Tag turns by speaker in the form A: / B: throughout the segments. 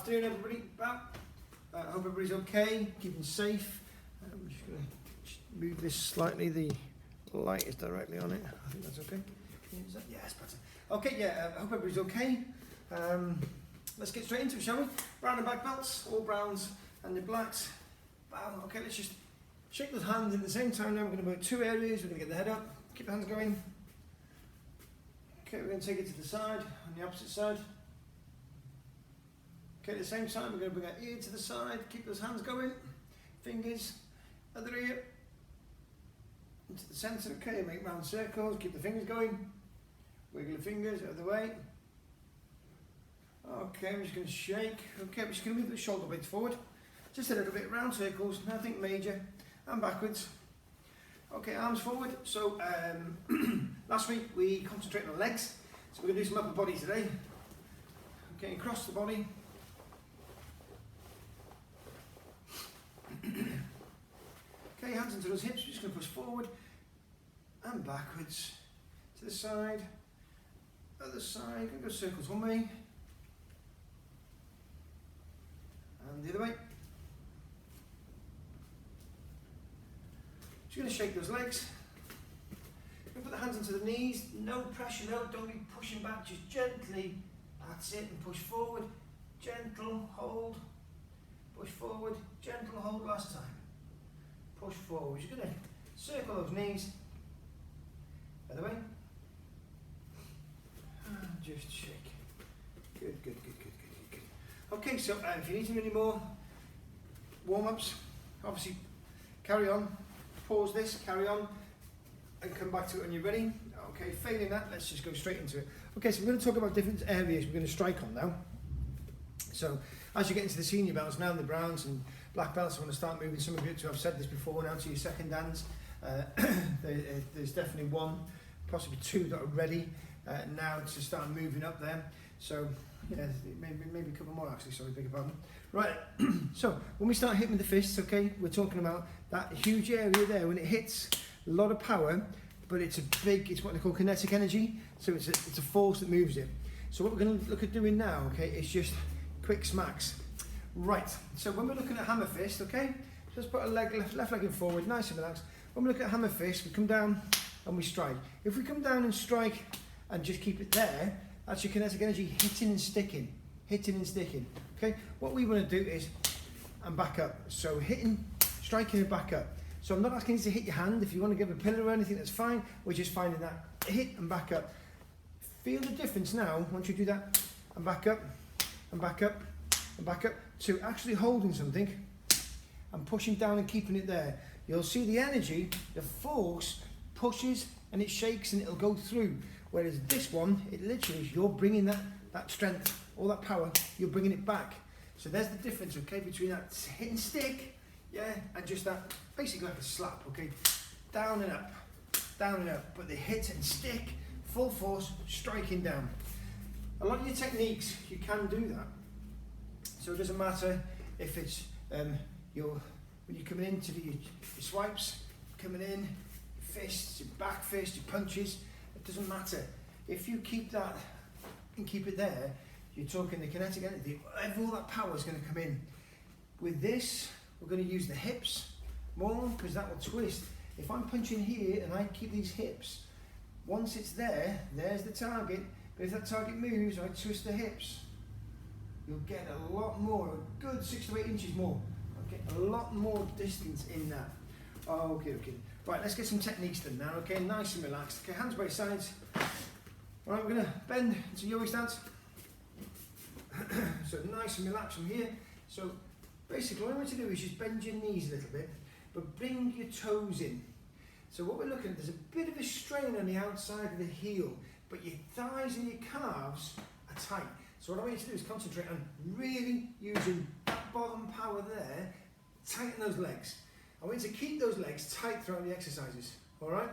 A: afternoon, everybody. I hope everybody's okay, keeping safe. I'm just going to move this slightly. The light is directly on it. I think that's okay. Yeah, it's better. Okay, yeah, I hope everybody's okay. Let's get straight into it, shall we? Brown and black belts, all browns and the blacks. Wow, okay, let's just shake those hands at the same time now. We're going to work two areas. We're going to get the head up, keep the hands going. Okay, we're going to take it to the side, on the opposite side. Okay, at the same time, we're going to bring our ear to the side, keep those hands going, fingers, other ear, into the centre, okay, make round circles, keep the fingers going, wiggle the fingers out of the way. Okay, I'm just going to shake, okay, I'm just going to move the shoulder blades forward, just a little bit, round circles, nothing major, and backwards. Okay, arms forward. So last week we concentrated on legs, so we're going to do some upper body today. Okay, across the body. Okay, hands into those hips, we're just going to push forward and backwards, to the side, other side, going to go circles one way, and the other way. Just going to shake those legs, going to put the hands into the knees, no pressure, no, don't be pushing back, just gently, that's it, and push forward, gentle, hold, push forward, gentle, hold last time. Push forward. You're going to circle those knees. Other way. And just shake. Good. Okay, so if you need to do any more warm-ups, obviously carry on. Pause this, carry on, and come back to it when you're ready. Okay, failing that, let's just go straight into it. Okay, so we're going to talk about different areas we're going to strike on now. So as you get into the senior belts now, the browns and black belts, I want to start moving some of you to, I've said this before, now to your second dans. There's definitely one, possibly two that are ready now to start moving up there. So yeah, maybe a couple more actually, sorry, beg your pardon. Right, so when we start hitting with the fists, okay, we're talking about that huge area there. When it hits, a lot of power, but it's what they call kinetic energy, so it's a force that moves it. So what we're going to look at doing now, okay, is just quick smacks. Right, so when we're looking at hammer fist, okay, just put a left leg in forward, nice and relaxed. When we look at hammer fist, we come down and we strike. If we come down and strike and just keep it there, that's your kinetic energy hitting and sticking, okay? What we want to do is, and back up, so hitting, striking and back up. So I'm not asking you to hit your hand. If you want to give a pillar or anything, that's fine. We're just finding that hit and back up. Feel the difference now, once you do that, and back up, and back up, and back up, to actually holding something and pushing down and keeping it there. You'll see the energy, the force pushes and it shakes and it'll go through. Whereas this one, it literally, you're bringing that strength, all that power, you're bringing it back. So there's the difference, okay, between that hit and stick, yeah, and just that, basically like a slap, okay, down and up, but the hit and stick, full force, striking down. A lot of your techniques, you can do that. So it doesn't matter if it's when you're coming into your swipes, coming in, your fists, your back fist, your punches, it doesn't matter. If you keep that and keep it there, you're talking the kinetic energy, all that power is going to come in. With this, we're going to use the hips more because that will twist. If I'm punching here and I keep these hips, once it's there, there's the target, but if that target moves, I twist the hips. You'll get a lot more, a good 6 to 8 inches more. Okay, a lot more distance in that. Okay. Right, let's get some techniques done now, okay, nice and relaxed. Okay, hands by your sides. All right, we're going to bend into yoga stance. So nice and relaxed from here. So basically what I want you to do is just bend your knees a little bit, but bring your toes in. So what we're looking at, there's a bit of a strain on the outside of the heel, but your thighs and your calves are tight. So what I want you to do is concentrate on really using that bottom power there, tighten those legs. I want you to keep those legs tight throughout the exercises, all right?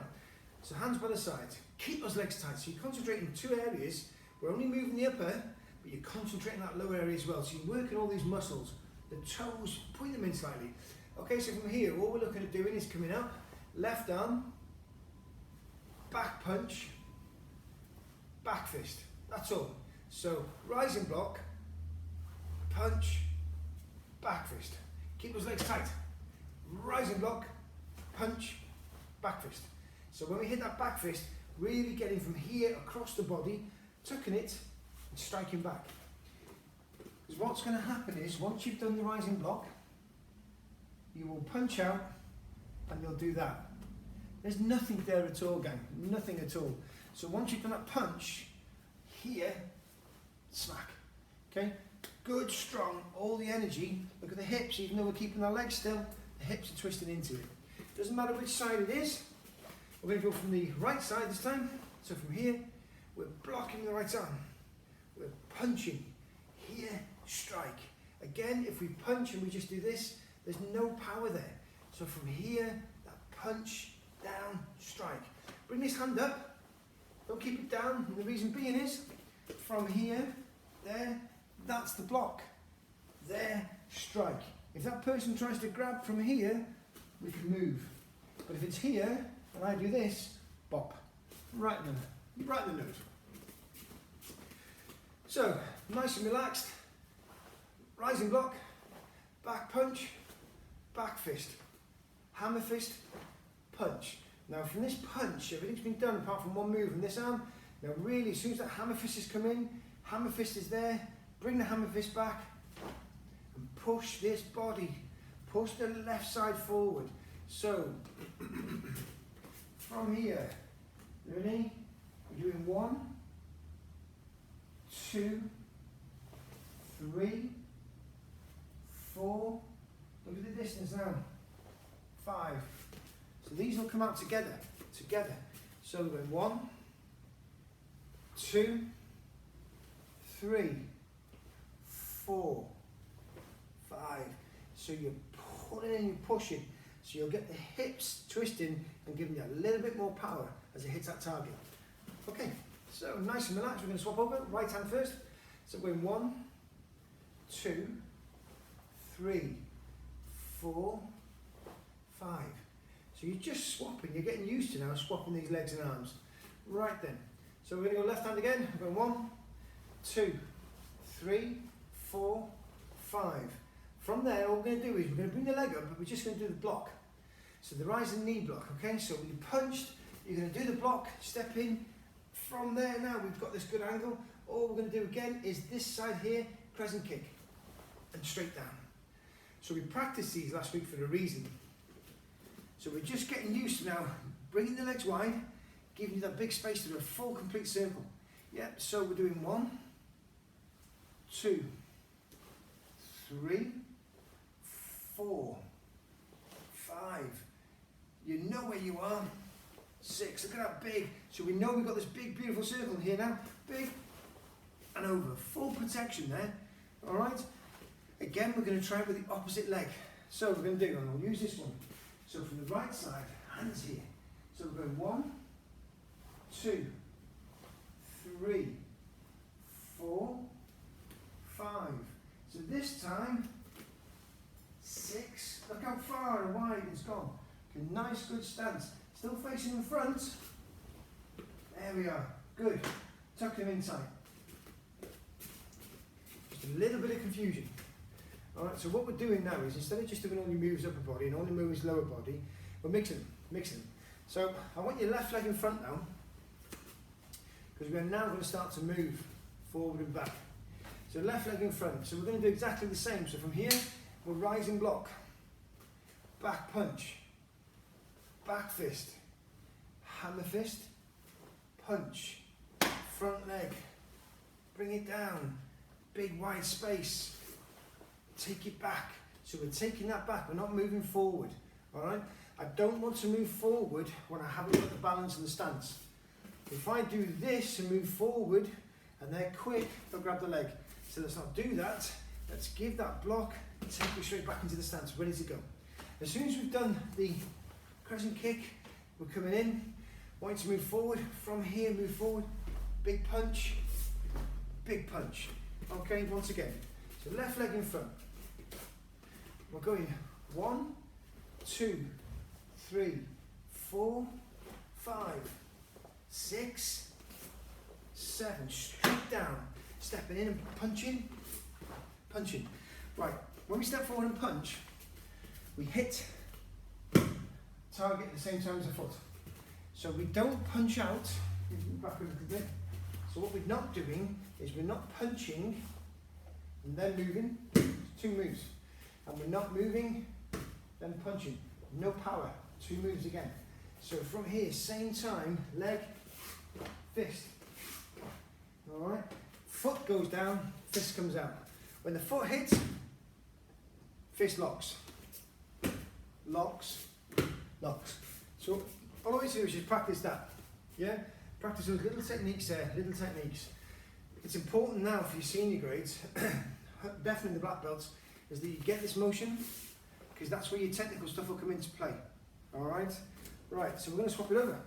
A: So hands by the sides, keep those legs tight. So you're concentrating in two areas. We're only moving the upper, but you're concentrating that lower area as well. So you're working all these muscles, the toes, point them in slightly. Okay, so from here, all we're looking at doing is coming up, left arm, back punch, back fist. That's all. So rising block, punch, back fist. Keep those legs tight. Rising block, punch, back fist. So when we hit that back fist, really getting from here across the body, tucking it and striking back. Because what's going to happen is, once you've done the rising block, you will punch out and you'll do that. There's nothing there at all, gang, nothing at all. So once you've done that punch, here, smack, okay? Good, strong, all the energy. Look at the hips, even though we're keeping our legs still, the hips are twisting into it. Doesn't matter which side it is. We're going to go from the right side this time. So from here, we're blocking the right arm. We're punching. Here, strike. Again, if we punch and we just do this, there's no power there. So from here, that punch, down, strike. Bring this hand up. Don't keep it down. And the reason being is, from here, there, that's the block. There, strike. If that person tries to grab from here, we can move. But if it's here, and I do this, bop. Right in the nose. So, nice and relaxed. Rising block, back punch, back fist, hammer fist, punch. Now from this punch, everything's been done apart from one move in this arm. Now really, as soon as that hammer fist has come in, hammer fist is there, bring the hammer fist back and push this body, push the left side forward. So, from here, ready? We're doing 1, 2, 3, 4, look at the distance now, 5. So these will come out together. So we're going 1, 2, 3, 4, 5. So you're pulling and you're pushing. So you'll get the hips twisting and giving you a little bit more power as it hits that target. Okay, so nice and relaxed. We're going to swap over. Right hand first. So we're going 1, 2, 3, 4, 5. So you're just swapping, you're getting used to now swapping these legs and arms. Right then. So we're going to go left hand again. We're going 1, 2, 3, 4, 5. From there, all we're going to do is we're going to bring the leg up, but we're just going to do the block. So the rising knee block, okay? So when you punched, you're going to do the block, step in. From there now, we've got this good angle. All we're going to do again is this side here, crescent kick, and straight down. So we practiced these last week for a reason. So we're just getting used to now bringing the legs wide, giving you that big space to do a full complete circle. Yeah, so we're doing 1, 2, 3, 4, 5. You know where you are. 6. Look at that big. So we know we've got this big, beautiful circle here now. Big and over. Full protection there. All right. Again, we're going to try it with the opposite leg. So we're going to do, and we'll use this one. So from the right side, hands here. So we're going 1, 2, 3, 4, 5. So this time, 6. Look how far and wide it's gone. Okay, nice, good stance. Still facing in front. There we are. Good. Tuck them in tight. Just a little bit of confusion. Alright, so what we're doing now is, instead of just doing only moves upper body and only moves lower body, we're mixing them. So I want your left leg in front now, because we're now going to start to move forward and back. So left leg in front. So we're going to do exactly the same. So from here, we're rising block, back punch, back fist, hammer fist, punch, front leg, bring it down, big wide space. Take it back. So we're taking that back, we're not moving forward. Alright? I don't want to move forward when I haven't got the balance and the stance. If I do this and move forward and they're quick, they'll grab the leg. So let's not do that. Let's give that block, take it straight back into the stance, ready to go. As soon as we've done the crescent kick, we're coming in, want to move forward. From here, move forward, big punch. Okay, once again. So left leg in front. We're going 1, 2, 3, 4, 5, 6, 7. Straight down. Stepping in and punching. punching. Right, when we step forward and punch, we hit target at the same time as the foot. So we don't punch out, back a little bit. So what we're not doing is we're not punching and then moving, two moves. And we're not moving, then punching, no power, two moves again. So from here, same time, leg, fist. All right, foot goes down, fist comes out. When the foot hits, fist locks, locks, locks. So all I want you to do is just practice that, yeah? Practice those little techniques there, little techniques. It's important now for your senior grades, definitely the black belts, is that you get this motion, because that's where your technical stuff will come into play, all right? Right, so we're going to swap it over.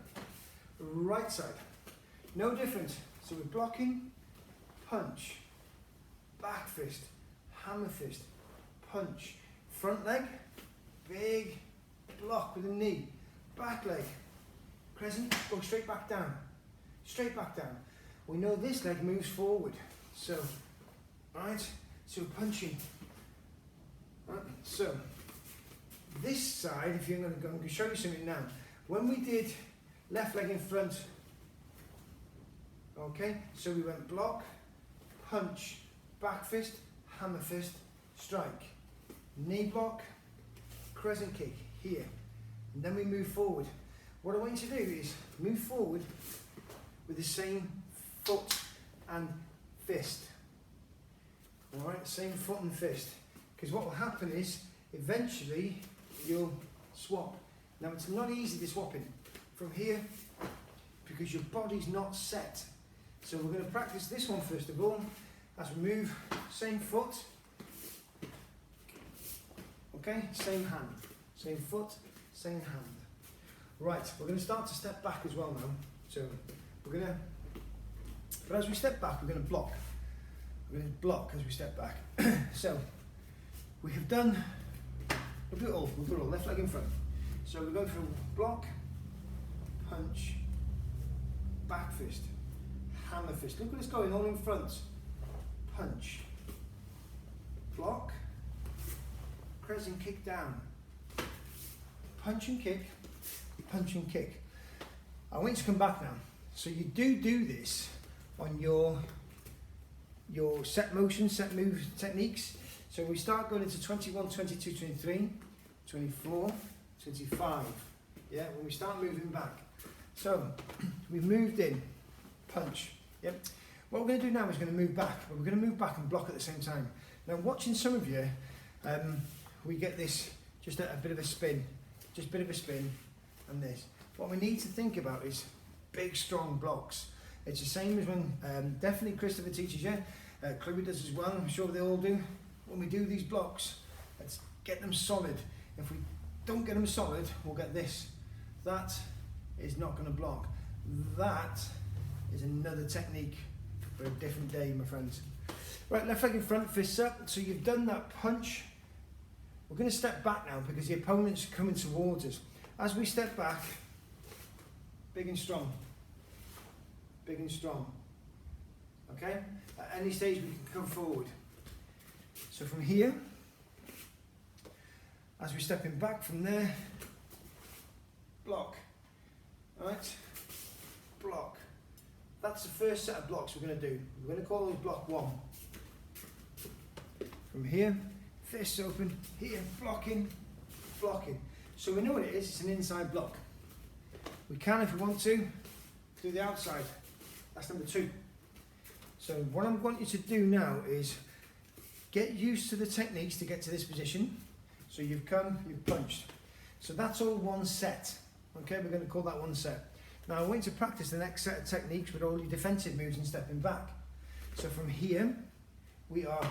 A: Right side, no different. So we're blocking, punch, back fist, hammer fist, punch, front leg, big block with a knee, back leg, crescent, go straight back down, straight back down. We know this leg moves forward, so, right, so punching, right, so, this side, if you're going to go, I'm going to show you something now. When we did left leg in front, okay, so we went block, punch, back fist, hammer fist, strike, knee block, crescent kick, here, and then we move forward. What I want you to do is move forward with the same foot and fist, alright, same foot and fist, because what will happen is, eventually, you'll swap. Now it's not easy this swapping from here because your body's not set. So we're going to practice this one first of all as we move, same foot, okay, same hand, same foot, same hand. Right, we're going to start to step back as well now. So we're going to, but as we step back, we're going to block. We're going to block as we step back. So we have done, we'll do it all, left leg in front. So we're going from block, punch, back fist, hammer fist. Look what it's going on in front. Punch, block, crescent kick down, punch and kick, punch and kick. I want you to come back now. So you do this on your set motion, set move techniques. So we start going into 21, 22, 23, 24, 25, yeah, when we start moving back. So, we've moved in, punch, yep. What we're going to do now is going to move back, but we're going to move back and block at the same time. Now, watching some of you, we get this, just a bit of a spin, and this. What we need to think about is big, strong blocks. It's the same as when, definitely Christopher teaches you, Chloe does as well, I'm sure they all do. When we do these blocks, let's get them solid. If we don't get them solid, we'll get this. That is not going to block. That is another technique for a different day, my friends. Right, left leg in front, fists up. So you've done that punch. We're going to step back now because the opponent's coming towards us. As we step back, big and strong. Big and strong. Okay? At any stage we can come forward. So from here, as we're stepping back from there, block, right, block. That's the first set of blocks we're going to do. We're going to call those block one. From here, fists open, here, blocking, blocking. So we know what it is, it's an inside block. We can, if we want to, do the outside. That's number two. So what I'm wanting you to do now is get used to the techniques to get to this position. So you've come, you've punched. So that's all one set. Okay, we're going to call that one set. Now I want you to practice the next set of techniques with all your defensive moves and stepping back. So from here, we are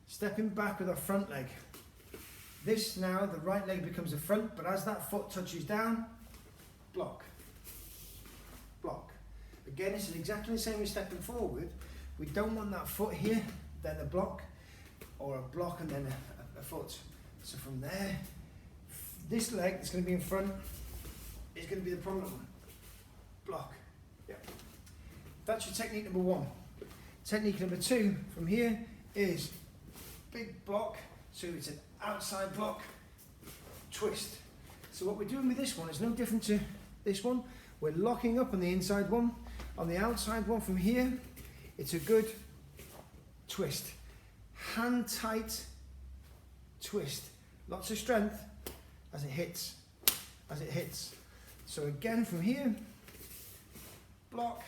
A: stepping back with our front leg. This now, the right leg becomes the front, but as that foot touches down, block, block. Again, this is exactly the same as stepping forward. We don't want that foot here, then a block, or a block and then a foot. So from there, this leg that's going to be in front is going to be the prominent one. Block. Yeah. That's your technique number one. Technique number two from here is big block, so it's an outside block, twist. So what we're doing with this one is no different to this one. We're locking up on the inside one. On the outside one from here, it's a good twist. Hand tight twist. Lots of strength as it hits, as it hits. So again from here, block,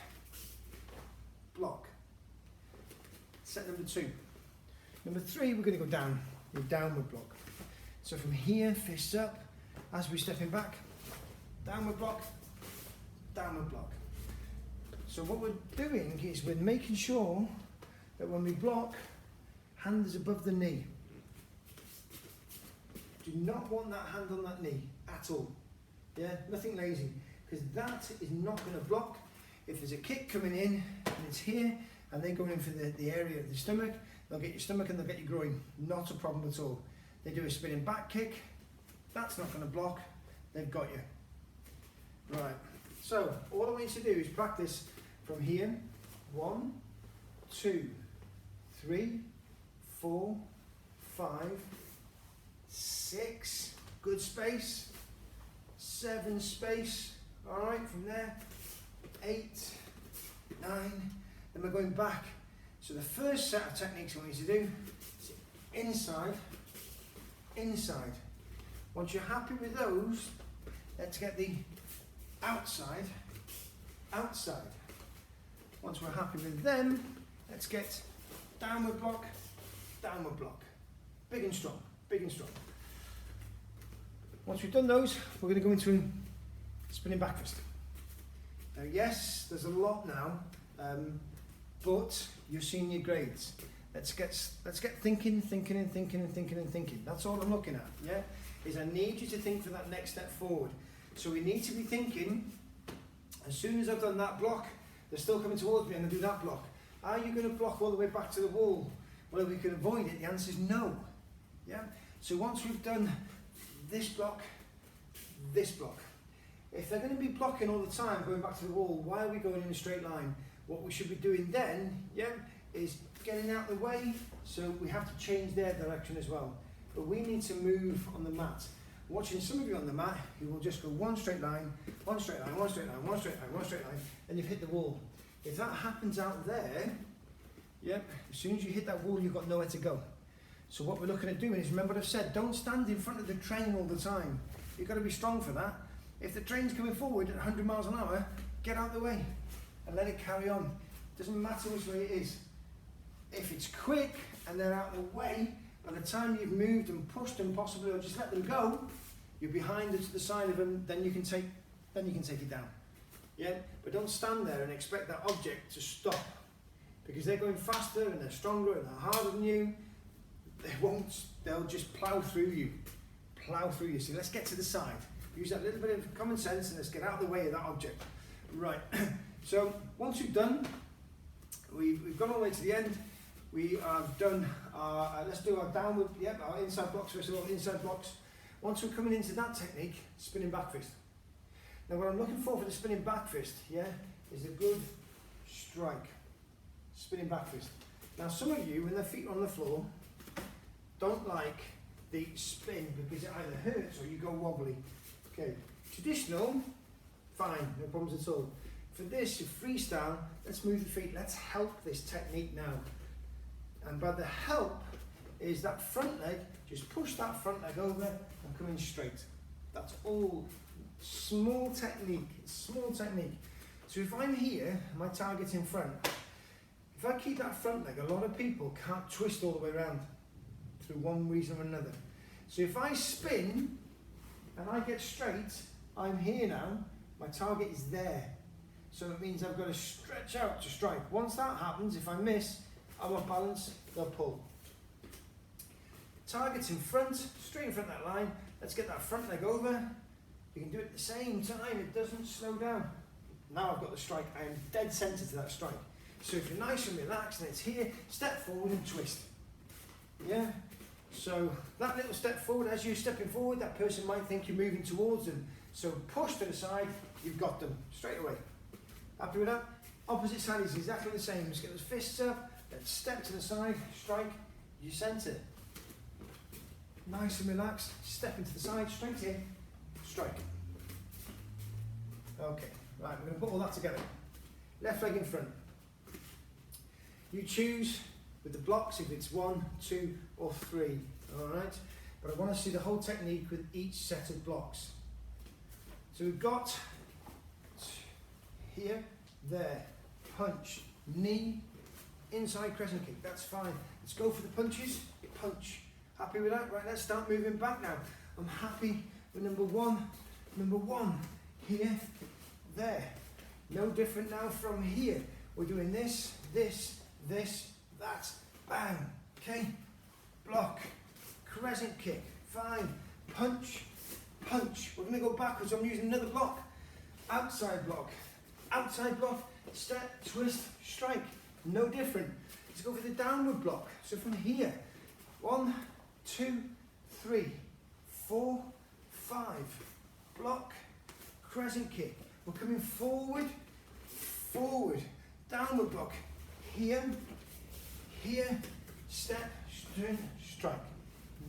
A: block. Set number 2. Number 3, we're going to go down, with downward block. So from here, fists up, as we're stepping back, downward block, downward block. So what we're doing is we're making sure that when we block, hand is above the knee. Do not want that hand on that knee at all. Yeah, nothing lazy, because that is not going to block. If there's a kick coming in and it's here and they're going in for the area of the stomach, they'll get your stomach and they'll get your groin. Not a problem at all. They do a spinning back kick, that's not going to block, they've got you. Right, so all I want you to do is practice from here. 1, 2, 3, 4, 5, 6, good space, 7 space, all right, from there, 8, 9, then we're going back. So the first set of techniques I want you to do is inside, inside. Once you're happy with those, let's get the outside, outside. Once we're happy with them, let's get downward block, downward block. Big and strong, big and strong. Once we've done those, we're going to go into spinning back fist. Now yes, there's a lot now, but you're seeing your grades. Let's get thinking. That's all I'm looking at, yeah? Is I need you to think for that next step forward. So we need to be thinking, as soon as I've done that block, they're still coming towards me and I do that block. Are you going to block all the way back to the wall where we can avoid it? The answer is no, yeah? So once we've done this block, if they're going to be blocking all the time, going back to the wall, why are we going in a straight line? What we should be doing then, yeah, is getting out of the way, so we have to change their direction as well. But we need to move on the mat. Watching some of you on the mat, you will just go one straight line, one straight line, one straight line, one straight line, one straight line, and you've hit the wall. If that happens out there, yeah, as soon as you hit that wall, you've got nowhere to go. So what we're looking at doing is, remember what I've said, don't stand in front of the train all the time. You've got to be strong for that. If the train's coming forward at 100 miles an hour, get out of the way and let it carry on. Doesn't matter which way it is. If it's quick and they're out of the way, by the time you've moved and pushed them possibly, or just let them go, you're behind to the side of them, then you can take it down. Yeah? But don't stand there and expect that object to stop, because they're going faster and they're stronger and they're harder than you. They won't, they'll just plough through you. Plough through you. So let's get to the side. Use that little bit of common sense and let's get out of the way of that object. Right, so once we've done, we've gone all the way to the end. We have done our, let's do our downward, yep, our inside blocks, first of all, inside blocks. Once we're coming into that technique, spinning back fist. Now what I'm looking for the spinning back fist, yeah, is a good strike. Spinning back fist. Now some of you, when their feet are on the floor, don't like the spin because it either hurts or you go wobbly. Okay, traditional, fine, no problems at all. For this, freestyle, let's move the feet, let's help this technique now. And by the help is that front leg, just push that front leg over and come in straight. That's all. Small technique, small technique. So if I'm here, my target's in front. If I keep that front leg, a lot of people can't twist all the way around through one reason or another. So if I spin and I get straight, I'm here now, my target is there. So it means I've got to stretch out to strike. Once that happens, if I miss, I'm off balance, they'll pull. Target's in front, straight in front of that line. Let's get that front leg over. You can do it at the same time, it doesn't slow down. Now I've got the strike, I am dead centre to that strike. So if you're nice and relaxed and it's here, step forward and twist. Yeah? So that little step forward, as you're stepping forward, that person might think you're moving towards them. So push to the side, you've got them, straight away. Happy with that? Opposite side is exactly the same. Let's get those fists up, let's step to the side, strike, you centre. nice and relaxed. Step into the side, straight in, strike. Okay, right, we're going to put all that together. Left leg in front. You choose with the blocks if it's 1, 2 or 3, alright? But I want to see the whole technique with each set of blocks. So we've got here, there, punch, knee, inside crescent kick, that's fine. Let's go for the punches, punch. Happy with that? Right, let's start moving back now. I'm happy with number one, here, there. No different now from here. We're doing this, this, this, that, bang, okay? Block, crescent kick, fine. Punch, punch. We're going to go backwards. I'm using another block. Outside block, step, twist, strike. No different. Let's go for the downward block. So from here, 1, 2, 3, 4, 5. Block, crescent kick. We're coming forward, forward. Downward block. Here, here, step, turn, strike.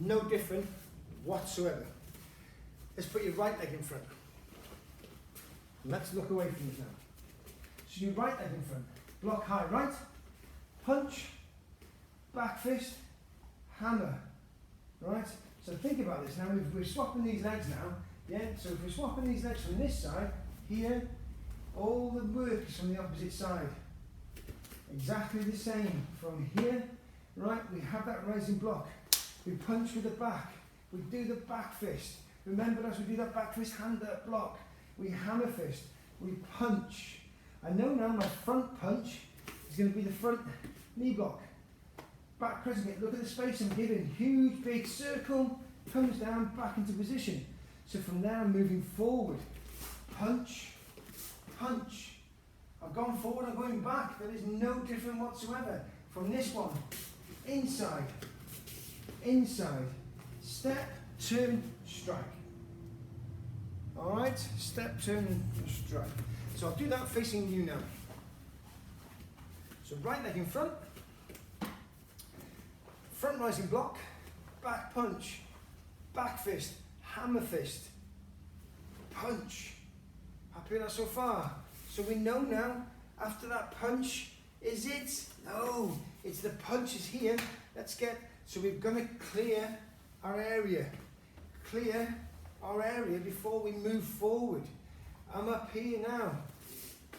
A: No different whatsoever. Let's put your right leg in front. Let's look away from it now. So your right leg in front. Block high right, punch, back fist, hammer. Right? So think about this now. We're swapping these legs now. Yeah? So if we're swapping these legs from this side, here, all the work is from the opposite side. Exactly the same. From here, right, we have that rising block. We punch with the back. We do the back fist. Remember, as we do that back fist, hand that block. We hammer fist. We punch. I know now my front punch is going to be the front knee block. Back crescent kick. Look at the space I'm giving. Huge, big circle. Comes down, back into position. So from there, I'm moving forward. Punch, punch. I've gone forward, I'm going back. There is no different whatsoever. From this one, inside, inside, step, turn, strike. Alright, step, turn, and strike. So I'll do that facing you now. So right leg in front, front rising block, back punch, back fist, hammer fist, punch. Happy with that so far? So we know now, after that punch, is it? No, it's the punches here. Let's get, so we're going to clear our area. Clear our area before we move forward. I'm up here now.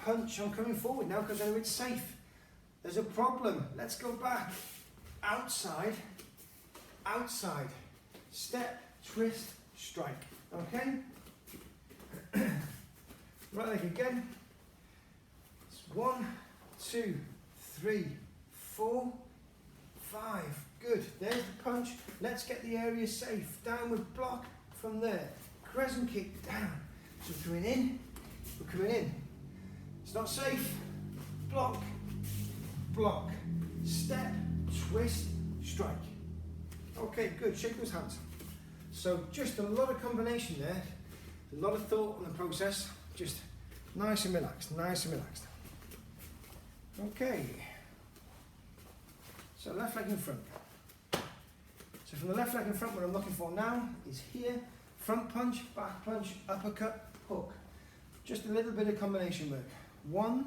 A: Punch, I'm coming forward now because I know it's safe. There's a problem. Let's go back. Outside, outside. Step, twist, strike. Okay? Right leg again. It's 1, 2, 3, 4, 5. Good. There's the punch. Let's get the area safe. Downward block from there. Crescent kick down. So we're coming in. We're coming in. It's not safe. Block. Block. Step. Twist. Strike. Okay, good. Shake those hands. So just a lot of combination there. A lot of thought on the process. Just nice and relaxed. Nice and relaxed. Okay. So left leg in front. So from the left leg in front, what I'm looking for now is here. Front punch, back punch, uppercut, hook. Just a little bit of combination work. 1,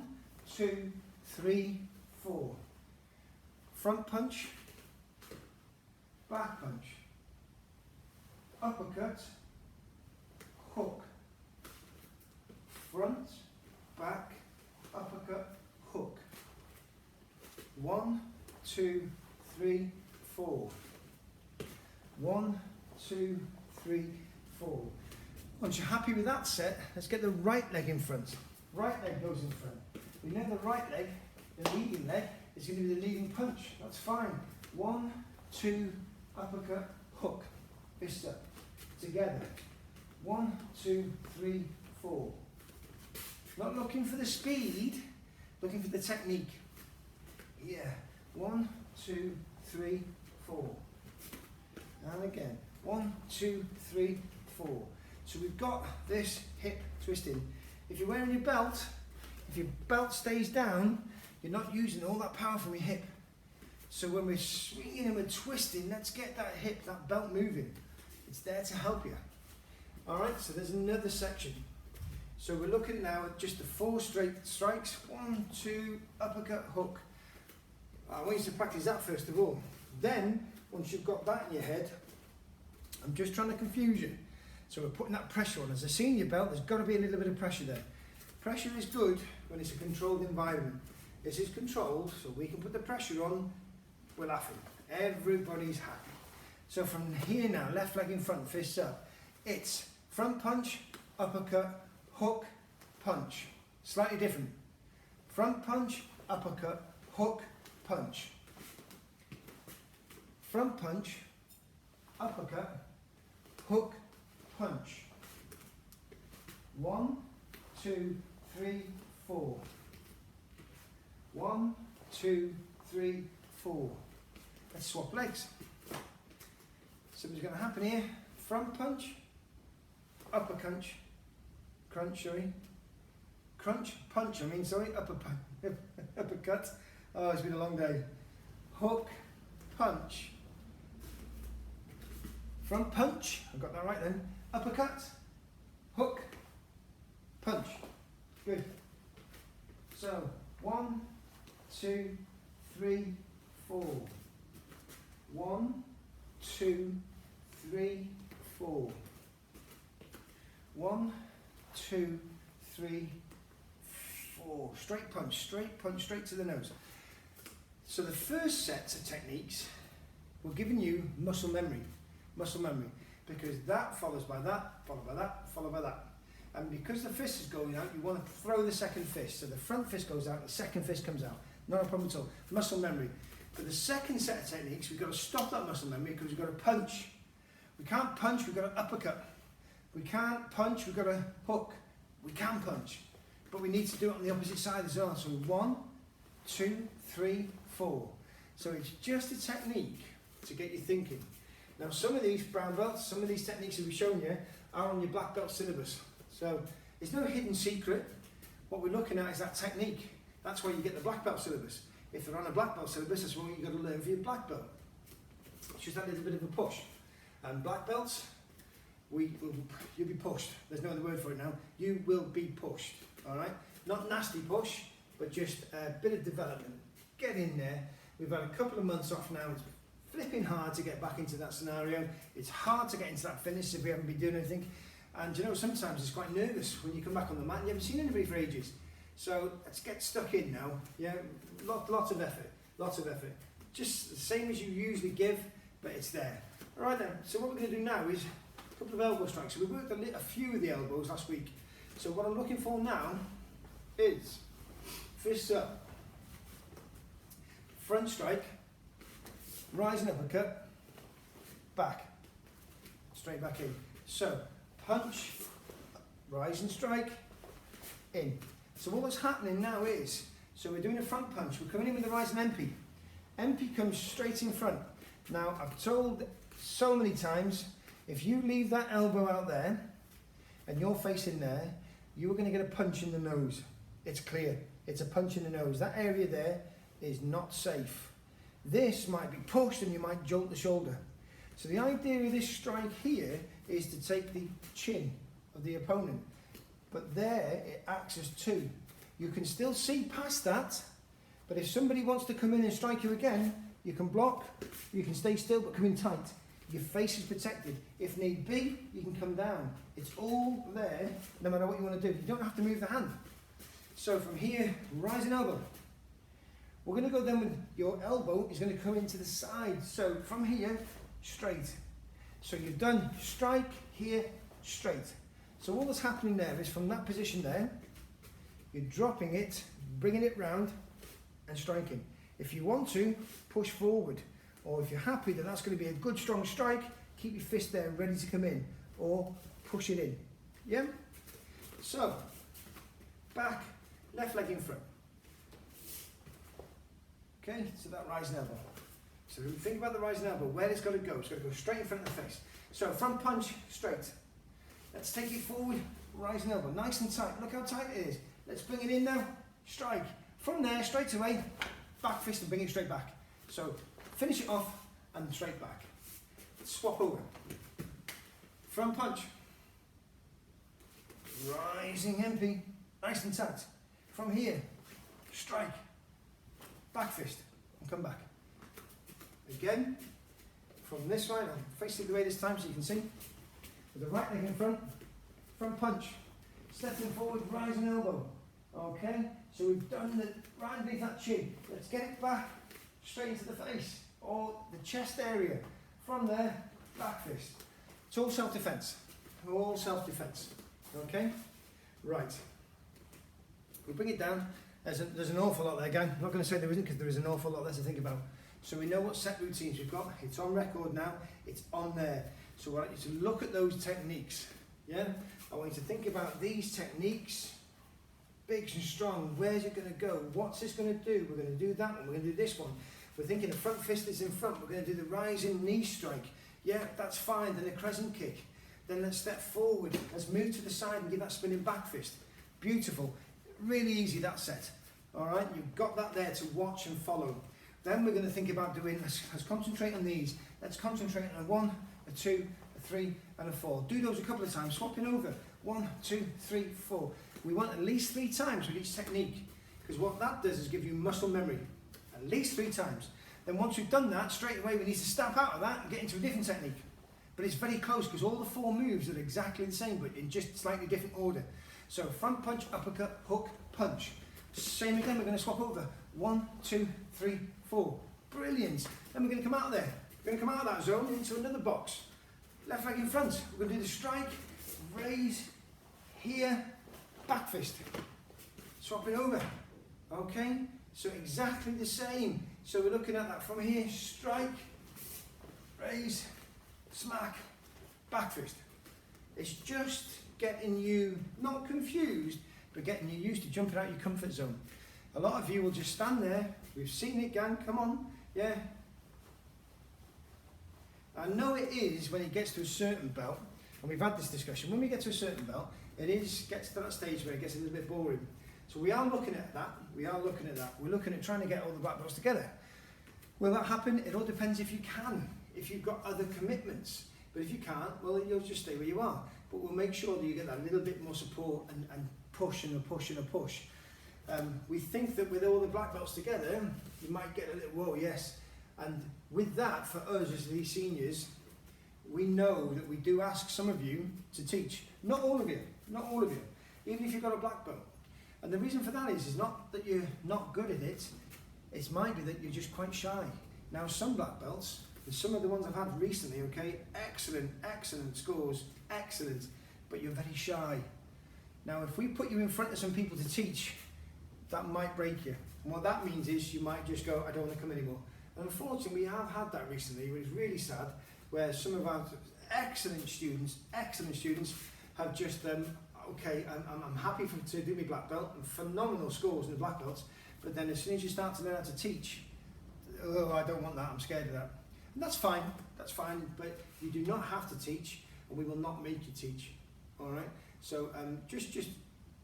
A: 2, 3, 4. Front punch, back punch, uppercut, hook. Front, back, uppercut, hook. 1, 2, 3, 4. 1, 2, 3, 4. Once you're happy with that set, let's get the right leg in front. Right leg goes in front. We know the right leg, the leading leg, is going to be the leading punch. That's fine. 1, 2, uppercut, hook. Fist up. Together. 1, 2, 3, 4. Not looking for the speed, looking for the technique. Yeah. 1, 2, 3, 4. And again. 1, 2, 3, 4. So we've got this hip twisting. If you're wearing your belt, if your belt stays down, you're not using all that power from your hip. So when we're swinging and we're twisting, let's get that hip, that belt moving. It's there to help you. All right, so there's another section. So we're looking now at just the 4 straight strikes. 1, 2, uppercut, hook. I want you to practice that first of all. Then, once you've got that in your head, I'm just trying to confuse you. So we're putting that pressure on. As a senior belt, there's got to be a little bit of pressure there. Pressure is good when it's a controlled environment. This is controlled, so we can put the pressure on, we're laughing. Everybody's happy. So from here now, left leg in front, fists up. It's front punch, uppercut, hook, punch. Slightly different. Front punch, uppercut, hook, punch. Front punch, uppercut, hook, punch. 1, 2, 3, 4. 1, 2, 3, 4. Let's swap legs. So what's going to happen here? Front punch, upper punch, crunch, sorry. Crunch, punch, uppercut. Oh, it's been a long day. Hook, punch. Front punch, I got that right then. Uppercut, hook, punch. Good. So, 1, 2, 3, 4. 1, 2, 3, 4. 1, 2, 3, 4. Straight punch, straight to the nose. So the first sets of techniques, we're giving you muscle memory, because that follows by that, followed by that, followed by that. And because the fist is going out, you want to throw the second fist. So the front fist goes out, the second fist comes out. Not a problem at all. Muscle memory. For the second set of techniques, we've got to stop that muscle memory because we've got to punch. We can't punch, we've got to uppercut. We can't punch, we've got to hook. We can punch, but we need to do it on the opposite side as well. So 1, 2, 3, 4. So it's just a technique to get you thinking. Now some of these brown belts, some of these techniques that we've shown you are on your black belt syllabus. So there's no hidden secret. What we're looking at is that technique. That's why you get the black belt syllabus. If they're on a black belt syllabus, that's what you've got to learn for your black belt. It's just that little bit of a push. And black belts, you'll be pushed. There's no other word for it now. You will be pushed, all right? Not nasty push, but just a bit of development. Get in there. We've had a couple of months off now. It's flipping hard to get back into that scenario. It's hard to get into that finish if we haven't been doing anything. And you know, sometimes it's quite nervous when you come back on the mat and you haven't seen anybody for ages. So let's get stuck in now. Yeah, lots of effort. Just the same as you usually give, but it's there. All right then, so what we're going to do now is a couple of elbow strikes. So we worked a few of the elbows last week. So what I'm looking for now is fists up, front strike, rising uppercut, back, straight back in. So punch, rising strike, in. So all that's happening now is, so we're doing a front punch, we're coming in with the rising MP. MP comes straight in front. Now I've told so many times, if you leave that elbow out there and you're facing there, you're going to get a punch in the nose. It's clear. It's a punch in the nose. That area there is not safe. This might be pushed and you might jolt the shoulder. So the idea of this strike here is to take the chin of the opponent. But there it acts as 2. You can still see past that, but if somebody wants to come in and strike you again, you can block, you can stay still but come in tight. Your face is protected. If need be, you can come down. It's all there, no matter what you want to do. You don't have to move the hand. So from here, rising elbow. We're going to go then with your elbow is going to come into the side. So from here, straight. So you've done strike, here, straight. So all that's happening there is from that position there, you're dropping it, bringing it round and striking. If you want to, push forward. Or if you're happy that that's going to be a good strong strike, keep your fist there ready to come in. Or push it in. Yeah? So, back, left leg in front. Okay, so that rising elbow. So think about the rising elbow, where it's got to go. It's got to go straight in front of the face. So front punch, straight. Let's take it forward, rising elbow, nice and tight. Look how tight it is. Let's bring it in now, strike. From there, straight away, back fist and bring it straight back. So finish it off and straight back. Swap over. Front punch. Rising empty, nice and tight. From here, strike. Back fist and come back. Again, from this side, I'm facing the way this time so you can see. With the right leg in front, front punch. Stepping forward, rising elbow. Okay, so we've done the right underneath that chin. Let's get it back, straight into the face, or the chest area. From there, back fist. It's all self-defense. All self-defense. Okay? Right. We bring it down. There's an awful lot there, gang. I'm not going to say there isn't, because there is an awful lot there to think about. So we know what set routines we've got. It's on record now. It's on there. So I want you to look at those techniques. Yeah? I want you to think about these techniques. Big and strong. Where's it going to go? What's this going to do? We're going to do that one. We're going to do this one. We're thinking the front fist is in front. We're going to do the rising knee strike. Yeah, that's fine. Then a crescent kick. Then let's step forward. Let's move to the side and give that spinning back fist. Beautiful. Really easy, that set. All right, you've got that there to watch and follow. Then we're going to think about doing, let's concentrate on these. Let's concentrate on a 1, a 2, a 3, and a 4. Do those a couple of times, swapping over. 1, 2, 3, 4. We want at least 3 times with each technique, because what that does is give you muscle memory. At least 3 times. Then once we've done that, straight away we need to step out of that and get into a different technique. But it's very close, because all the 4 moves are exactly the same, but in just slightly different order. So front punch, uppercut, hook, punch. Same again, we're going to swap over. 1, 2, 3, 4. Brilliant. Then we're going to come out of there. We're going to come out of that zone into another box. Left leg in front. We're going to do the strike, raise, here, back fist. Swapping over. Okay? So exactly the same. So we're looking at that from here. Strike, raise, smack, back fist. It's just getting you not confused, but getting you used to jumping out your comfort zone. A lot of you will just stand there. We've seen it, gang. Come on. Yeah. I know it is when it gets to a certain belt, and we've had this discussion. When we get to a certain belt, gets to that stage where it gets a little bit boring. So we are looking at that. We're looking at trying to get all the black belts together. Will that happen? It all depends if you can. If you've got other commitments. But if you can't, well, you'll just stay where you are. But we'll make sure that you get that little bit more support and push and a push and a push. We think that with all the black belts together, you might get a little, whoa, yes. And with that, for us as these seniors, we know that we do ask some of you to teach. Not all of you, not all of you. Even if you've got a black belt. And the reason for that is not that you're not good at it, it might be that you're just quite shy. Now some black belts, and some of the ones I've had recently, okay, excellent scores, excellent, but you're very shy. Now if we put you in front of some people to teach, that might break you. And what that means is you might just go, I don't want to come anymore. And unfortunately we have had that recently, which is really sad, where some of our excellent students have just, okay, I'm happy to do my black belt, and phenomenal scores in the black belts, but then as soon as you start to learn how to teach, oh, I don't want that, I'm scared of that. And that's fine, but you do not have to teach, and we will not make you teach, all right? So just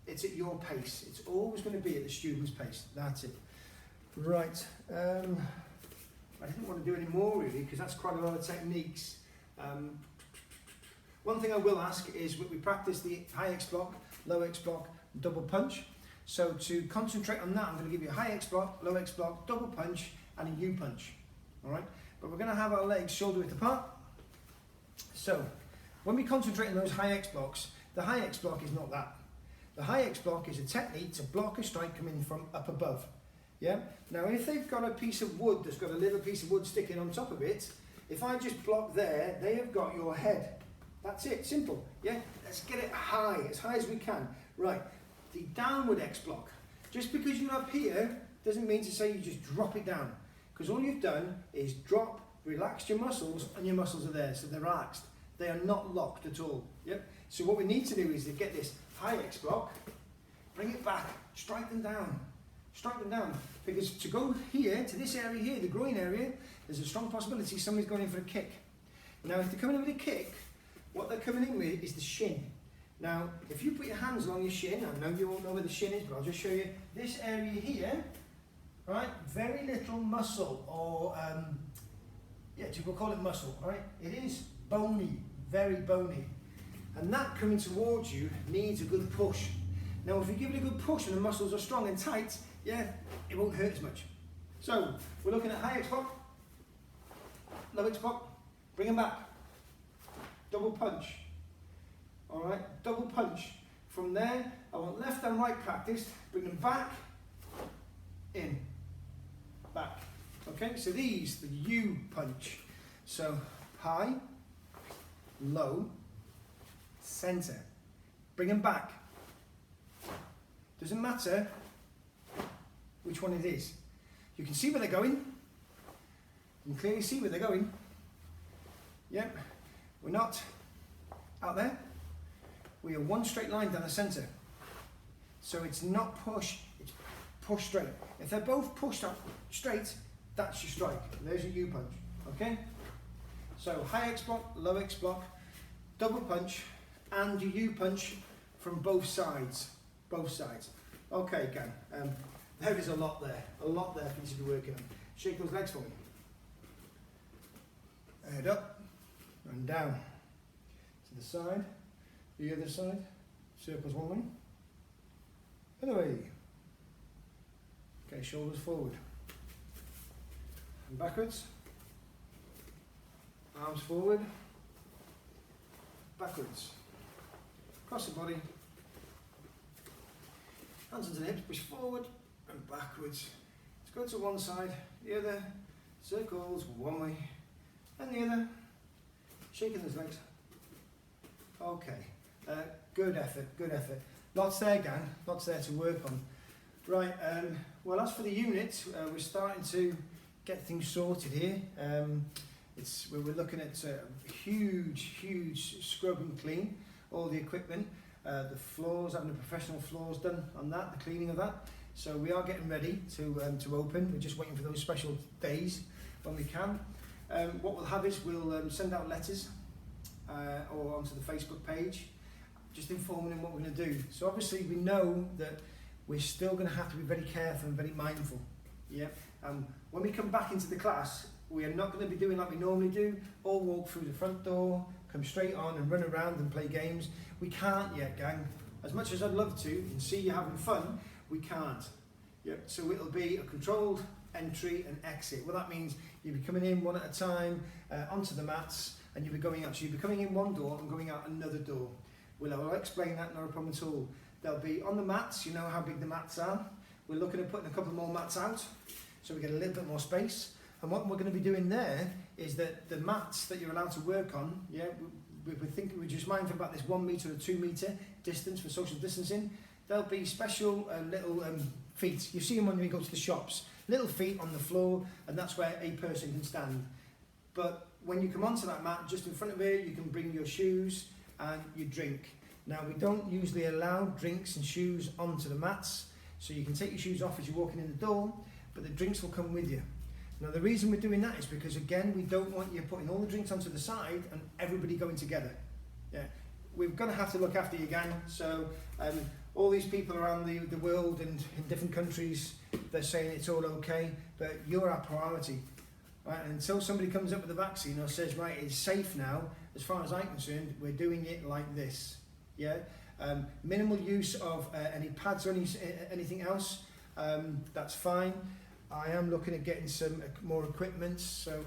A: it's at your pace. It's always going to be at the student's pace. That's it. Right. I didn't want to do any more really, because that's quite a lot of techniques. One thing I will ask is we practice the high X block, low X block, double punch. So to concentrate on that, I'm going to give you a high X block, low X block, double punch, and a U punch. All right. But we're going to have our legs shoulder width apart. So when we concentrate on those high X blocks, the high X block is not that. The high X block is a technique to block a strike coming from up above. Yeah. Now, if they've got a piece of wood that's got a little piece of wood sticking on top of it, if I just block there, they have got your head. That's it. Simple. Yeah. Let's get it high as we can. Right. The downward X block. Just because you're up here doesn't mean to say you just drop it down. Because all you've done is drop, relaxed your muscles, and your muscles are there, so they're relaxed. They are not locked at all. Yep. So what we need to do is to get this high X block, bring it back, strike them down. Strike them down. Because to go here, to this area here, the groin area, there's a strong possibility somebody's going in for a kick. Now, if they're coming in with a kick, what they're coming in with is the shin. Now, if you put your hands along your shin, I know you won't know where the shin is, but I'll just show you this area here. right? Very little muscle, or yeah, we'll call it muscle, right? It is bony, very bony. And that coming towards you needs a good push. Now, if you give it a good push and the muscles are strong and tight, yeah, it won't hurt as much. So, we're looking at high X-block, low X-block, bring them back. Double punch. Alright, double punch. From there, I want left and right practice. Bring them back, in, back. Okay, so these, the U punch. So, high, low, center. Bring them back. Doesn't matter which one it is. You can see where they're going. You can clearly see where they're going. Yep. We're not out there. We are one straight line down the center. So it's not push, it's push straight. If they're both pushed up straight, that's your strike. There's your U punch. Okay? So high X block, low X block, double punch, and your U punch from both sides. Both sides. Okay, gang. There is a lot there for you to be working on. Shake those legs for me. Head up and down. To the side, the other side, circles one way, and away. Okay, shoulders forward. And backwards. Arms forward. Backwards. Across the body. Hands into the hips, push forward and backwards. Let's go to one side, the other, circles one way, and the other. Shaking those legs. Okay, good effort, good effort. Lots there, gang, lots there to work on. Right, well, as for the unit, we're starting to get things sorted here. We're looking at huge scrub and clean, all the equipment. The floors, having the professional floors done on that, the cleaning of that. So we are getting ready to open. We're just waiting for those special days when we can. What we'll have is we'll send out letters or onto the Facebook page, just informing them what we're going to do. So obviously we know that we're still going to have to be very careful and very mindful. Yeah. When we come back into the class, we are not going to be doing like we normally do, all walk through the front door, come straight on and run around and play games. We can't yet, gang. As much as I'd love to and see you having fun, we can't. Yep. So it'll be a controlled entry and exit. Well, that means you'll be coming in one at a time onto the mats, and you'll be going out. So you'll be coming in one door and going out another door. I'll explain that, not a problem at all. They'll be on the mats. You know how big the mats are. We're looking at putting a couple more mats out, so we get a little bit more space. And what we're going to be doing there is that the mats that you're allowed to work on, yeah, we're just mindful about this 1 metre or 2 metre distance for social distancing. There'll be special little feet. You see them when you go to the shops. Little feet on the floor, and that's where a person can stand. But when you come onto that mat, just in front of it, you can bring your shoes and your drink. Now, we don't usually allow drinks and shoes onto the mats, so you can take your shoes off as you're walking in the door, but the drinks will come with you. Now, the reason we're doing that is because, again, we don't want you putting all the drinks onto the side and everybody going together. Yeah, we're going to have to look after you, gang. So all these people around the world and in different countries, they're saying it's all okay, but you're our priority. Right? And until somebody comes up with a vaccine or says, right, it's safe now, as far as I'm concerned, we're doing it like this. Yeah, minimal use of any pads or anything else. That's fine. I am looking at getting some more equipment, so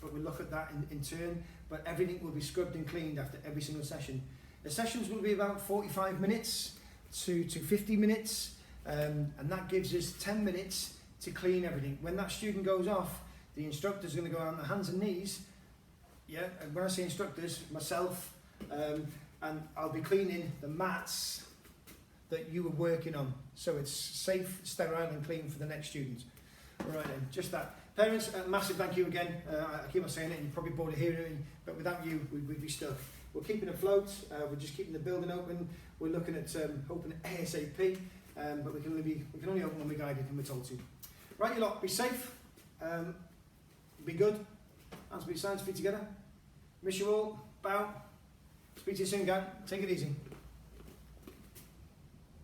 A: but we'll look at that in turn. But everything will be scrubbed and cleaned after every single session. The sessions will be about 45 minutes to 50 minutes, and that gives us 10 minutes to clean everything. When that student goes off, the instructor's going to go on their hands and knees. Yeah, and when I say instructors, myself, and I'll be cleaning the mats that you were working on, so it's safe, sterile and clean for the next student. Right then, just that. Parents, massive thank you again. I keep on saying it, and you're probably bored of hearing it, but without you, we'd be stuck. We're keeping it afloat, we're just keeping the building open. We're looking at opening ASAP, but we can only open when we're guided and we're told to. Right, you lot, be safe, be good, hands, feet, sides, feet together. Miss you all, bow. Speak to you soon, gang. Take it easy.